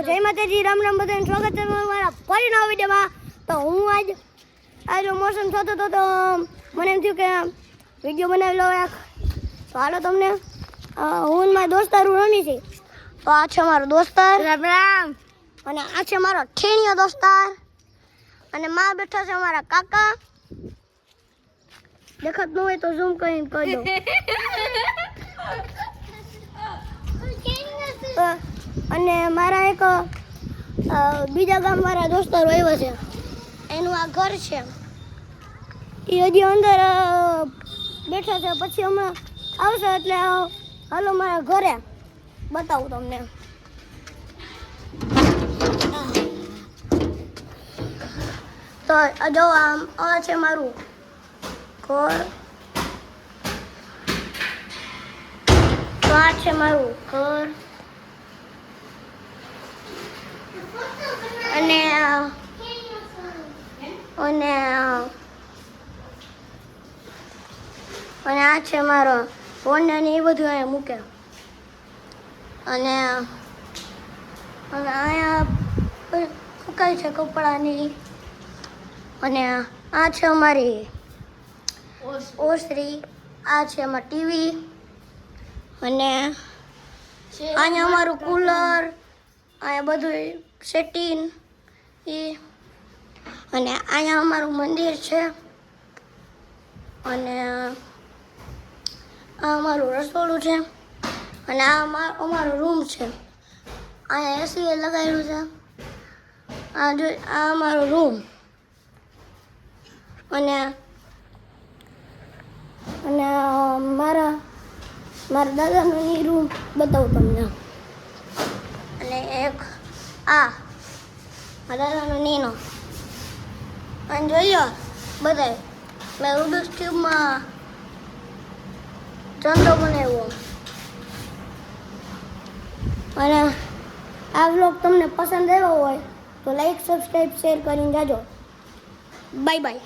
જય માતાજી, રામ રામ, બધાને સ્વાગત છે મારા ફરી નવા વિડીયોમાં. તો હું આજ મોસમ થતો હતો તો મને એમ થયું કે વિડીયો બનાવી લો એક. તો હાલો તમને હું ને મારા દોસ્તારું રમી છે. તો આ છે મારો દોસ્તાર, રામ રામ, અને આ છે મારો ઠેણીયો દોસ્તાર, અને માં બેઠા છે મારા કાકા. દેખાત ન હોય તો ઝૂમ કરીને કહી દો. અને મારા એક બીજા ગામ વાળા દોસ્તારો આવ્યા છે, એનું આ ઘર છે. એ હજી અંદર બેઠા છે, પછી હમણાં આવશે એટલે હાલો મારા ઘરે બતાવું તમને. તો જો આમ આ છે મારું ઘર, તો આ છે મારું ઘર, અને આ છે મારો ફોન ને એ બધું અહીંયા મૂકે. અને અહીંયા સુકાય છે કપડાની. અને આ છે અમારી ઓસરી, આ છે અમારું ટીવી, અને અહીંયા અમારું કુલર, અહીંયા બધું સેટિંગ એ, અને અહીંયા અમારું મંદિર છે, અને આ અમારું રસોડું છે, અને આ અમારો રૂમ છે. અહીંયા એસી લગાવેલું છે. આ અમારો રૂમ, અને મારા દાદાનો એ રૂમ બતાવું તમને. અને એક આ મારા દાદાનો નીનો, અને જોઈ લો બધાય મેં રૂબિક્સ ક્યુબમાં ચંદો બનાવ્યો. અને આ વ્લોગ તમને પસંદ આવ્યો હોય તો લાઈક, સબસ્ક્રાઈબ, શેર કરીને જાજો. Bye bye.